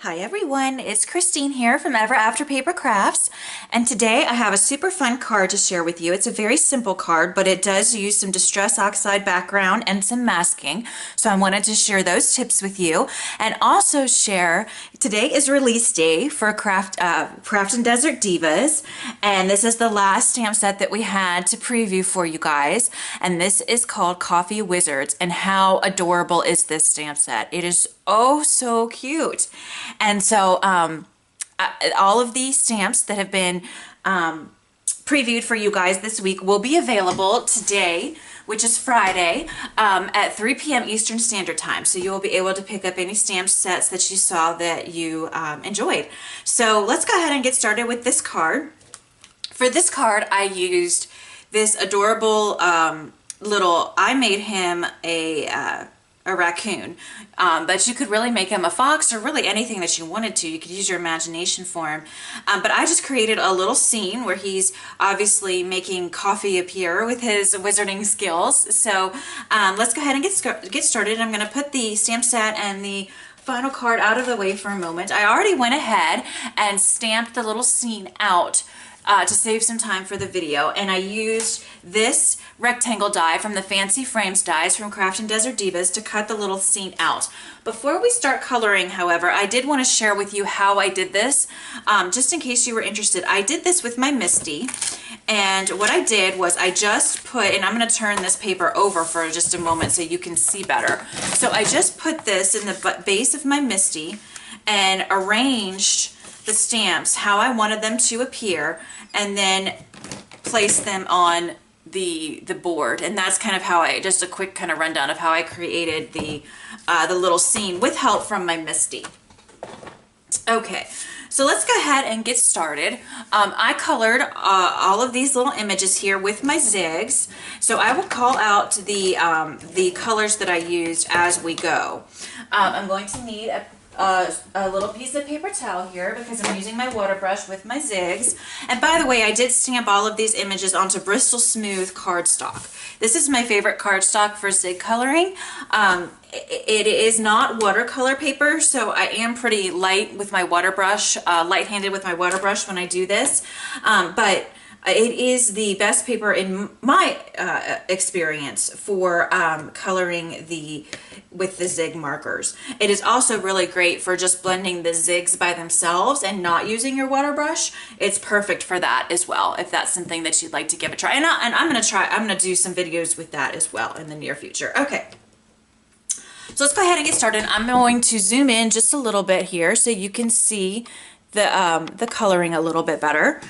Hi everyone, it's Christine here from Ever After Paper Crafts, and today I have a super fun card to share with you. It's a very simple card, but it does use some Distress Oxide background and some masking, so I wanted to share those tips with you, and also share, today is release day for Craftin Desert Divas, and this is the last stamp set that we had to preview for you guys, and this is called Coffee Wizards, and how adorable is this stamp set? It is oh so cute. And so all of these stamps that have been previewed for you guys this week will be available today, which is Friday, at 3 p.m. Eastern Standard Time. So you will be able to pick up any stamp sets that you saw that you enjoyed. So let's go ahead and get started with this card. For this card, I used this adorable I made him a raccoon, but you could really make him a fox or really anything that you wanted to. You could use your imagination for him, but I just created a little scene where he's obviously making coffee appear with his wizarding skills. So let's go ahead and get started. I'm going to put the stamp set and the final card out of the way for a moment. I already went ahead and stamped the little scene out to save some time for the video, and I used this rectangle die from the Fancy Frames dies from Craftin Desert Divas to cut the little scene out. Before we start coloring, however, I did want to share with you how I did this, just in case you were interested. I did this with my Misty, and what I did was I just put, and I'm going to turn this paper over for just a moment so you can see better. So I just put this in the base of my Misty and arranged the stamps how I wanted them to appear, and then place them on the board. And that's kind of how just a quick kind of rundown of how I created the little scene with help from my Misty. Okay, so let's go ahead and get started. I colored all of these little images here with my zigs, so I will call out the colors that I used as we go. I'm going to need a little piece of paper towel here because I'm using my water brush with my zigs. And by the way, I did stamp all of these images onto Bristol Smooth cardstock. This is my favorite cardstock for zig coloring. It is not watercolor paper, so I am pretty light with my water brush, light-handed with my water brush when I do this. But it is the best paper in my experience for coloring with the zig markers. It is also really great for just blending the zigs by themselves and not using your water brush. It's perfect for that as well, if that's something that you'd like to give a try. And I'm gonna do some videos with that as well in the near future. Okay. So let's go ahead and get started. I'm going to zoom in just a little bit here so you can see the coloring a little bit better.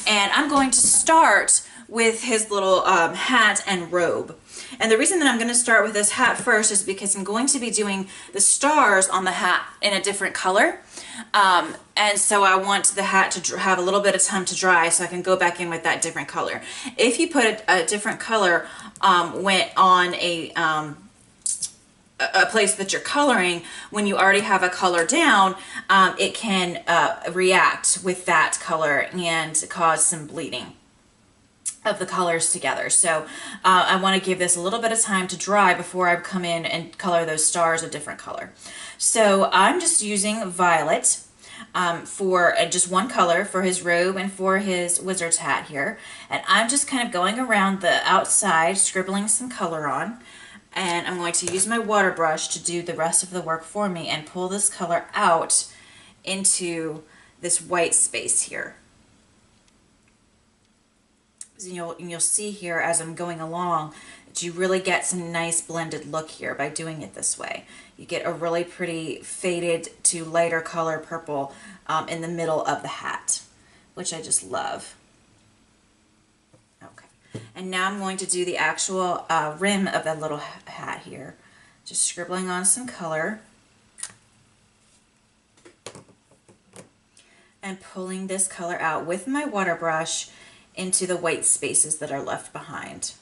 And I'm going to start with his little hat and robe. And the reason that I'm going to start with this hat first is because I'm going to be doing the stars on the hat in a different color. And so I want the hat to have a little bit of time to dry so I can go back in with that different color. If you put a different color went on a place that you're coloring, when you already have a color down, it can react with that color and cause some bleeding of the colors together. So I want to give this a little bit of time to dry before I come in and color those stars a different color. So I'm just using violet for just one color for his robe and for his wizard's hat here. And I'm just kind of going around the outside, scribbling some color on. And I'm going to use my water brush to do the rest of the work for me and pull this color out into this white space here. So you'll see here as I'm going along that you really get some nice blended look here by doing it this way. You get a really pretty faded to lighter color purple in the middle of the hat, which I just love. And now I'm going to do the actual rim of that little hat here. Just scribbling on some color. And pulling this color out with my water brush into the white spaces that are left behind.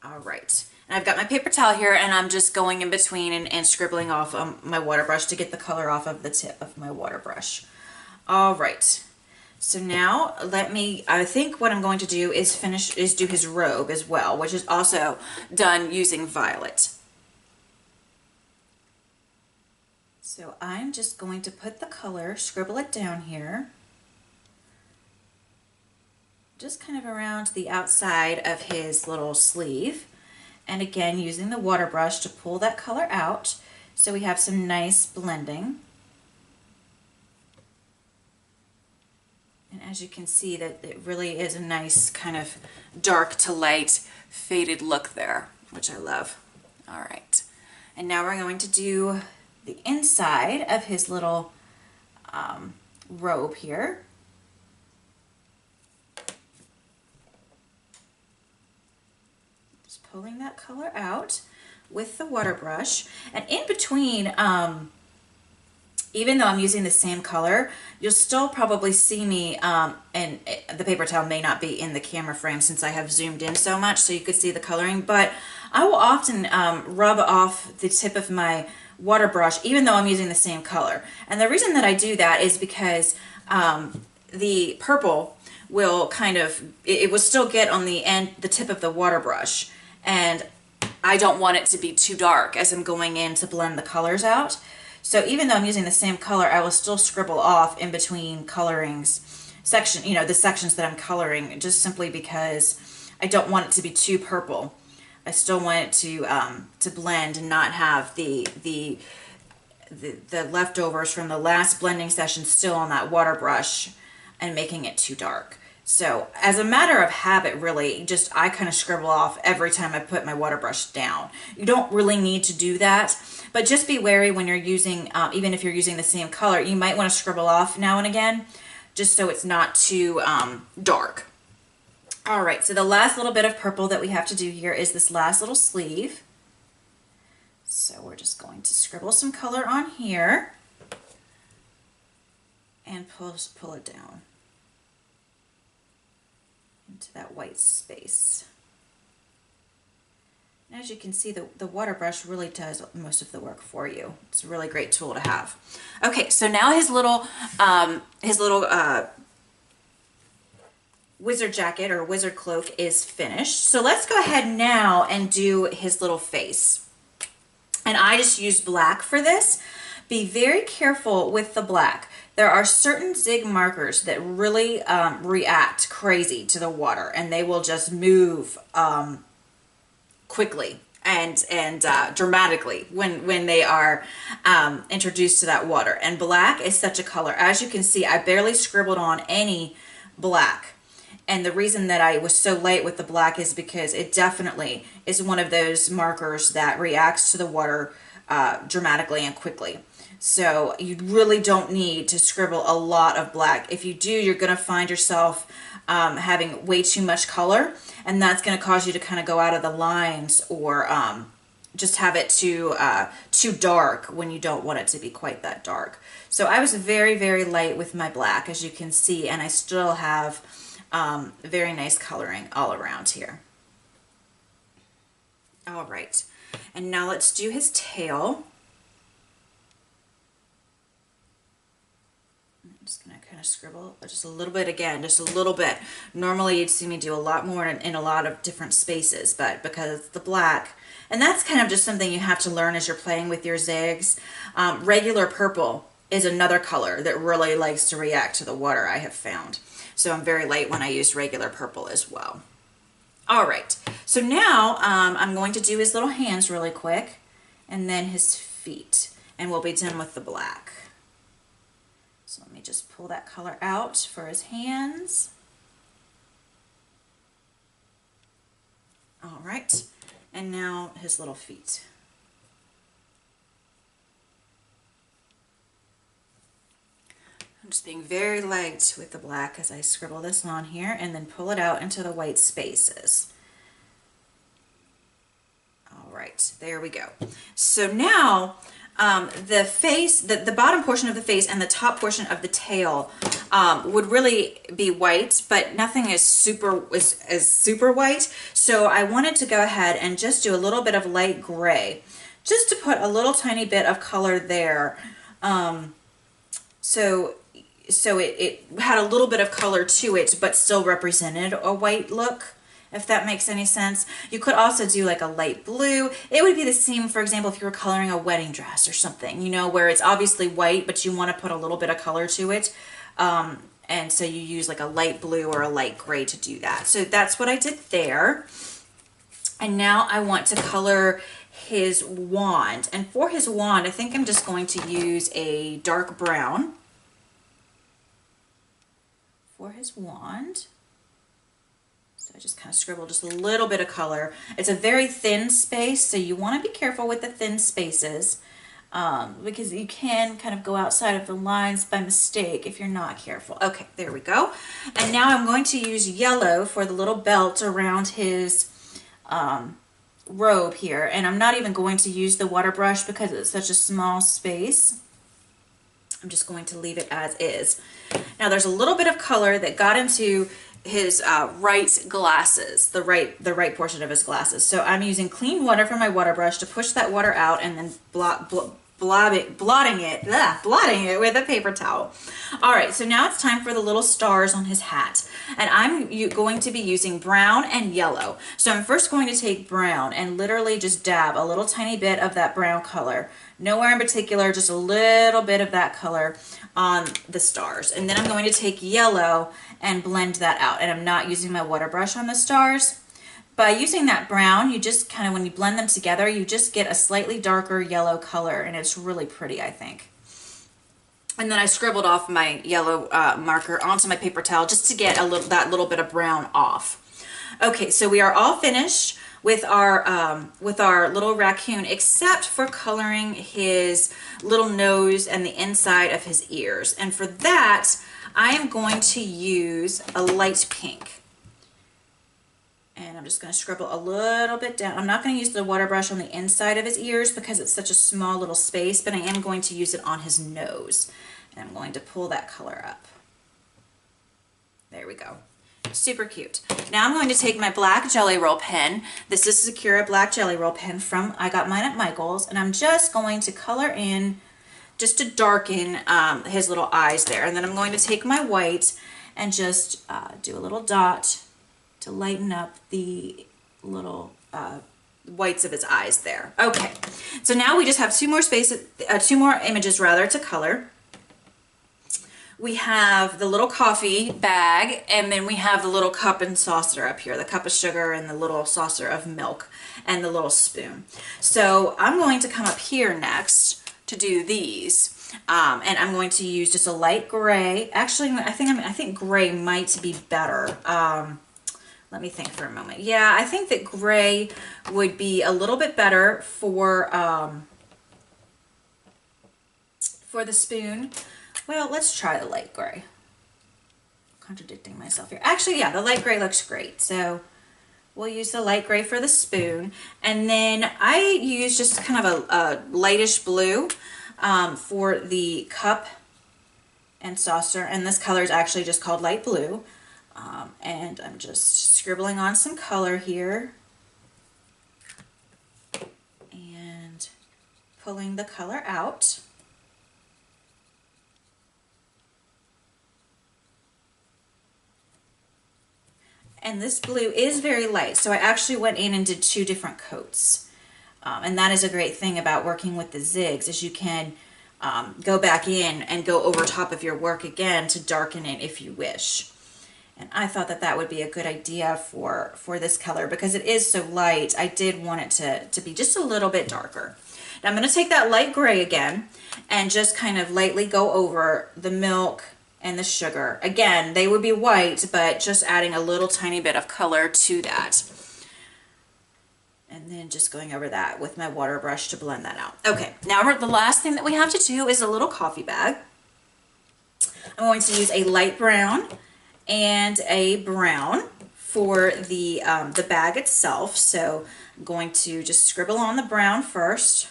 All right. And I've got my paper towel here, and I'm just going in between and scribbling off my water brush to get the color off of the tip of my water brush. All right. So now I think what I'm going to do is do his robe as well, which is also done using violet. So I'm just going to put the color, scribble it down here, just kind of around the outside of his little sleeve. And again, using the water brush to pull that color out so we have some nice blending. And as you can see, that it really is a nice kind of dark to light faded look there, which I love. All right, and now we're going to do the inside of his little robe here. Just pulling that color out with the water brush, and in between, even though I'm using the same color, you'll still probably see me, and the paper towel may not be in the camera frame since I have zoomed in so much so you could see the coloring, but I will often rub off the tip of my water brush even though I'm using the same color. And the reason that I do that is because the purple will kind of, it will still get on the end, the tip of the water brush, and I don't want it to be too dark as I'm going in to blend the colors out. So even though I'm using the same color, I will still scribble off in between colorings section, you know, the sections that I'm coloring, just simply because I don't want it to be too purple. I still want it to blend and not have the leftovers from the last blending session still on that water brush and making it too dark. So as a matter of habit, really, just I kind of scribble off every time I put my water brush down. You don't really need to do that, but just be wary when you're using, even if you're using the same color, you might want to scribble off now and again, just so it's not too dark. All right, so the last little bit of purple that we have to do here is this last little sleeve. So we're just going to scribble some color on here and pull it down into that white space. And as you can see, the water brush really does most of the work for you. It's a really great tool to have. Okay, so now his little wizard jacket or wizard cloak is finished. So let's go ahead now and do his little face. And I just used black for this. Be very careful with the black. There are certain zig markers that really react crazy to the water, and they will just move quickly and dramatically when they are introduced to that water. And black is such a color. As you can see, I barely scribbled on any black. And the reason that I was so light with the black is because it definitely is one of those markers that reacts to the water dramatically and quickly. So you really don't need to scribble a lot of black. If you do, you're going to find yourself having way too much color, and that's going to cause you to kind of go out of the lines or just have it too dark when you don't want it to be quite that dark. So I was very, very light with my black, as you can see, and I still have very nice coloring all around here. All right, and now let's do his tail. I'm just going to kind of scribble just a little bit again, just a little bit. Normally you'd see me do a lot more in a lot of different spaces, but because it's the black, and that's kind of just something you have to learn as you're playing with your zigs. Regular purple is another color that really likes to react to the water, I have found. So I'm very light when I use regular purple as well. All right, so now I'm going to do his little hands really quick, and then his feet, and we'll be done with the black. So let me just pull that color out for his hands. All right, and now his little feet. I'm just being very light with the black as I scribble this on here and then pull it out into the white spaces. All right, there we go. So now the face, the bottom portion of the face and the top portion of the tail would really be white, but nothing is super white. So I wanted to go ahead and just do a little bit of light gray, just to put a little tiny bit of color there. So it had a little bit of color to it, but still represented a white look. if that makes any sense. You could also do like a light blue. It would be the same, for example, if you were coloring a wedding dress or something, you know, where it's obviously white, but you want to put a little bit of color to it. And so you use like a light blue or a light gray to do that. So that's what I did there. And now I want to color his wand. And for his wand, I think I'm just going to use a dark brown for his wand. So I just kind of scribble just a little bit of color. It's a very thin space, so you want to be careful with the thin spaces. Because you can kind of go outside of the lines by mistake if you're not careful. Okay, there we go. And now I'm going to use yellow for the little belt around his robe here. And I'm not even going to use the water brush because it's such a small space. I'm just going to leave it as is. Now there's a little bit of color that got into his right glasses, the right portion of his glasses. So I'm using clean water from my water brush to push that water out and then blotting it with a paper towel. All right, so now it's time for the little stars on his hat. And I'm going to be using brown and yellow. So I'm first going to take brown and literally just dab a little tiny bit of that brown color. Nowhere in particular, just a little bit of that color on the stars. And then I'm going to take yellow and blend that out. And I'm not using my water brush on the stars. By using that brown, you just kind of, when you blend them together, you just get a slightly darker yellow color, and it's really pretty, I think. And then I scribbled off my yellow marker onto my paper towel just to get that little bit of brown off. Okay, so we are all finished with our little raccoon, except for coloring his little nose and the inside of his ears. And for that, I am going to use a light pink. And I'm just going to scribble a little bit down. I'm not going to use the water brush on the inside of his ears because it's such a small little space, but I am going to use it on his nose. And I'm going to pull that color up. There we go. Super cute. Now I'm going to take my black Jelly Roll pen. This is Sakura black Jelly Roll pen I got mine at Michael's, and I'm just going to color in just to darken his little eyes there. And then I'm going to take my white and just do a little dot to lighten up the little whites of his eyes there. Okay, so now we just have two more images rather to color. We have the little coffee bag, and then we have the little cup and saucer up here, the cup of sugar and the little saucer of milk and the little spoon. So I'm going to come up here next to do these, and I'm going to use just a light gray. Actually, I think gray might be better. Let me think for a moment. Yeah, I think that gray would be a little bit better for the spoon. Well, let's try the light gray. Contradicting myself here. Actually, yeah, the light gray looks great. So we'll use the light gray for the spoon. And then I use just kind of a lightish blue for the cup and saucer. And this color is actually just called light blue. And I'm just scribbling on some color here and pulling the color out. And this blue is very light, so I actually went in and did 2 different coats. And that is a great thing about working with the zigs, is you can go back in and go over top of your work again to darken it if you wish. And I thought that that would be a good idea for this color because it is so light. I did want it to be just a little bit darker. Now I'm going to take that light gray again and just kind of lightly go over the milk and the sugar. Again, they would be white, but just adding a little tiny bit of color to that. And then just going over that with my water brush to blend that out. Okay, now the last thing that we have to do is a little coffee bag. I'm going to use a light brown and a brown for the bag itself. So I'm going to just scribble on the brown first.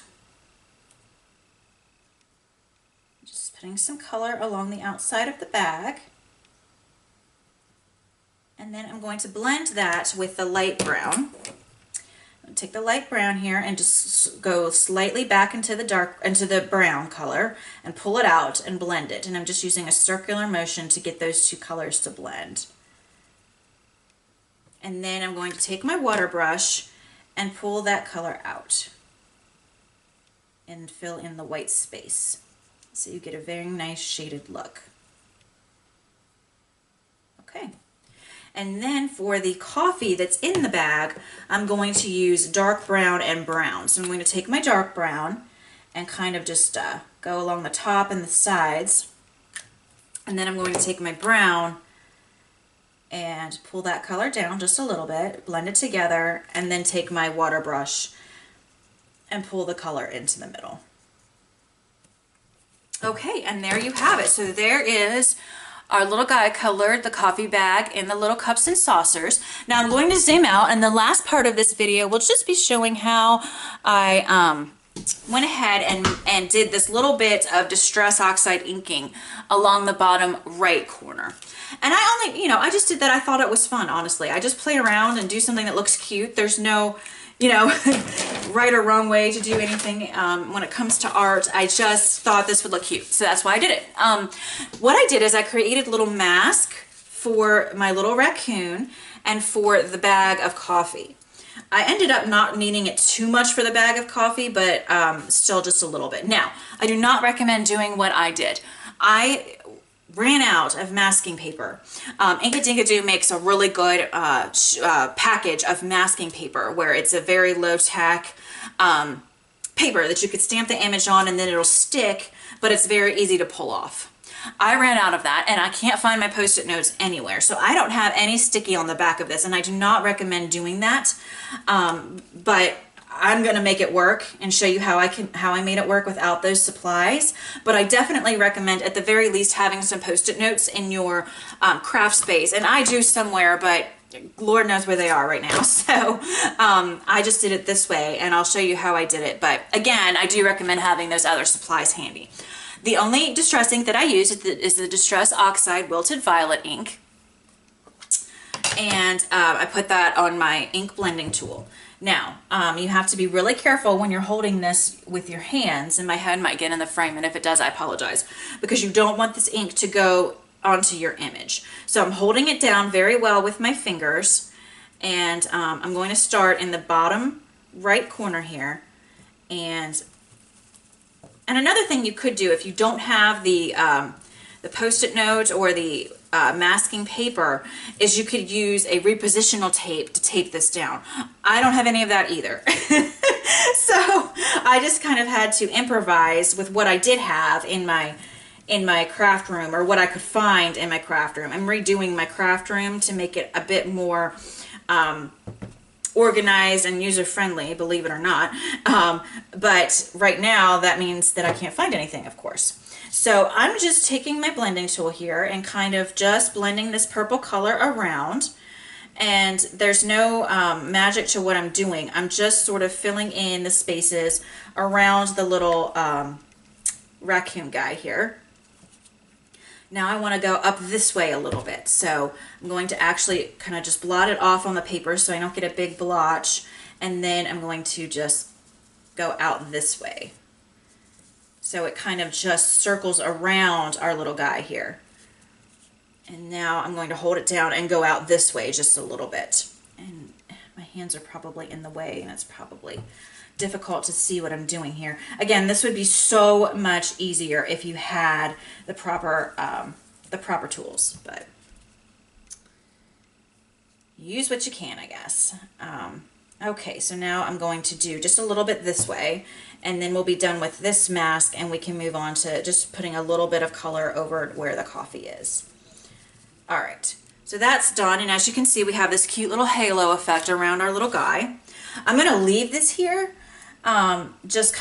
Just putting some color along the outside of the bag. And then I'm going to blend that with the light brown. I'm going to take the light brown here and just go slightly back into the brown color and pull it out and blend it. And I'm just using a circular motion to get those 2 colors to blend. And then I'm going to take my water brush and pull that color out and fill in the white space. So you get a very nice shaded look. Okay. And then for the coffee that's in the bag, I'm going to use dark brown and brown. So I'm going to take my dark brown and kind of just go along the top and the sides. And then I'm going to take my brown and pull that color down just a little bit, blend it together, and then take my water brush and pull the color into the middle. Okay, and there you have it. So there is our little guy colored the coffee bag in the little cups and saucers. Now I'm going to zoom out, and the last part of this video will just be showing how I went ahead and did this little bit of Distress Oxide inking along the bottom right corner. And I only, I just did that. I thought it was fun, honestly. I just play around and do something that looks cute. There's no, right or wrong way to do anything when it comes to art. I just thought this would look cute, so that's why I did it. What I did is I created a little mask for my little raccoon and for the bag of coffee. I ended up not needing it too much for the bag of coffee, but still just a little bit. Now, I do not recommend doing what I did. I ran out of masking paper. Inkadinkado makes a really good package of masking paper where it's a very low-tech paper that you could stamp the image on and then it'll stick, but it's very easy to pull off. I ran out of that and I can't find my Post-it notes anywhere. So I don't have any sticky on the back of this and I do not recommend doing that. But I'm going to make it work and show you how I made it work without those supplies. But I definitely recommend at the very least having some Post-it notes in your craft space. And I do somewhere, but Lord knows where they are right now. So I just did it this way and I'll show you how I did it. But again, I do recommend having those other supplies handy. The only distress ink that I use is the Distress Oxide Wilted Violet ink. And I put that on my ink blending tool. Now, you have to be really careful when you're holding this with your hands, and my head might get in the frame, and if it does, I apologize, because you don't want this ink to go onto your image. So I'm holding it down very well with my fingers, and I'm going to start in the bottom right corner here, and another thing you could do if you don't have the Post-it note or the masking paper is you could use a repositional tape to tape this down. I don't have any of that either. So I just kind of had to improvise with what I did have in my craft room, or what I could find in my craft room. I'm redoing my craft room to make it a bit more organized and user-friendly, believe it or not. But right now that means that I can't find anything, of course. So I'm just taking my blending tool here and kind of just blending this purple color around. And there's no magic to what I'm doing. I'm just sort of filling in the spaces around the little raccoon guy here. Now I want to go up this way a little bit. So I'm going to actually kind of just blot it off on the paper so I don't get a big blotch. And then I'm going to just go out this way. So it kind of just circles around our little guy here. And now I'm going to hold it down and go out this way just a little bit. And my hands are probably in the way, and it's probably difficult to see what I'm doing here. Again, this would be so much easier if you had the proper tools, but use what you can, I guess. Okay, so now I'm going to do just a little bit this way, and then we'll be done with this mask, and we can move on to just putting a little bit of color over where the coffee is. All right, so that's done, and as you can see, we have this cute little halo effect around our little guy. I'm going to leave this here just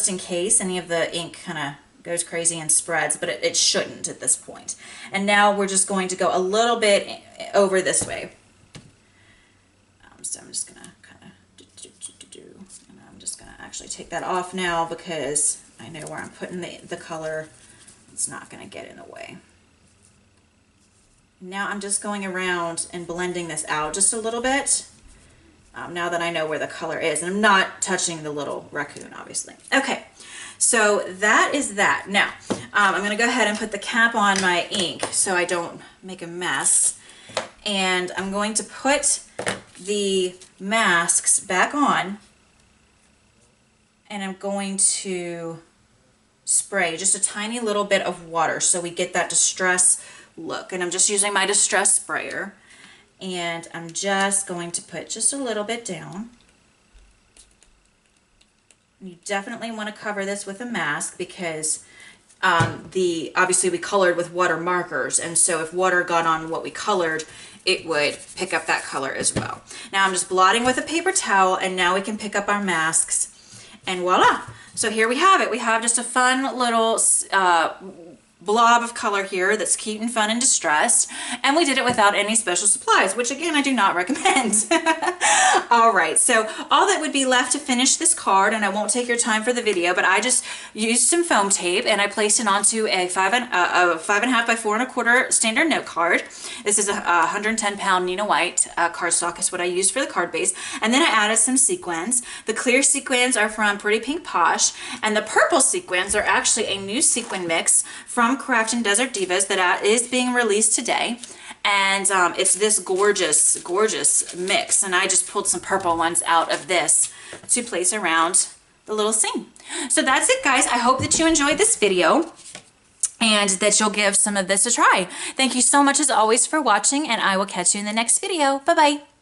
in case any of the ink kind of goes crazy and spreads, but it shouldn't at this point. And now we're just going to go a little bit over this way. So I'm just going to kind of and I'm just going to actually take that off now because I know where I'm putting the color. It's not going to get in the way. Now I'm just going around and blending this out just a little bit. Now that I know where the color is, and I'm not touching the little raccoon, obviously. Okay, so that is that. Now, I'm going to go ahead and put the cap on my ink so I don't make a mess. and I'm going to put the masks back on, and I'm going to spray just a tiny little bit of water so we get that distress look. And I'm just using my distress sprayer, and I'm just going to put just a little bit down. You definitely want to cover this with a mask because obviously we colored with water markers, and so if water got on what we colored, it would pick up that color as well. Now I'm just blotting with a paper towel, and now we can pick up our masks, and voila. So here we have it. We have just a fun little blob of color here that's cute and fun and distressed, and we did it without any special supplies, which again I do not recommend. All right, so all that would be left to finish this card, and I won't take your time for the video, but I just used some foam tape and I placed it onto a 5.5 by 4.25 standard note card. This is a 110-pound Nina White cardstock is what I used for the card base, and then I added some sequins. The clear sequins are from Pretty Pink Posh, and the purple sequins are actually a new sequin mix from Craftin Desert Divas that is being released today. And it's this gorgeous, gorgeous mix. And I just pulled some purple ones out of this to place around the little scene. So that's it, guys. I hope that you enjoyed this video and that you'll give some of this a try. Thank you so much as always for watching, and I will catch you in the next video. Bye-bye.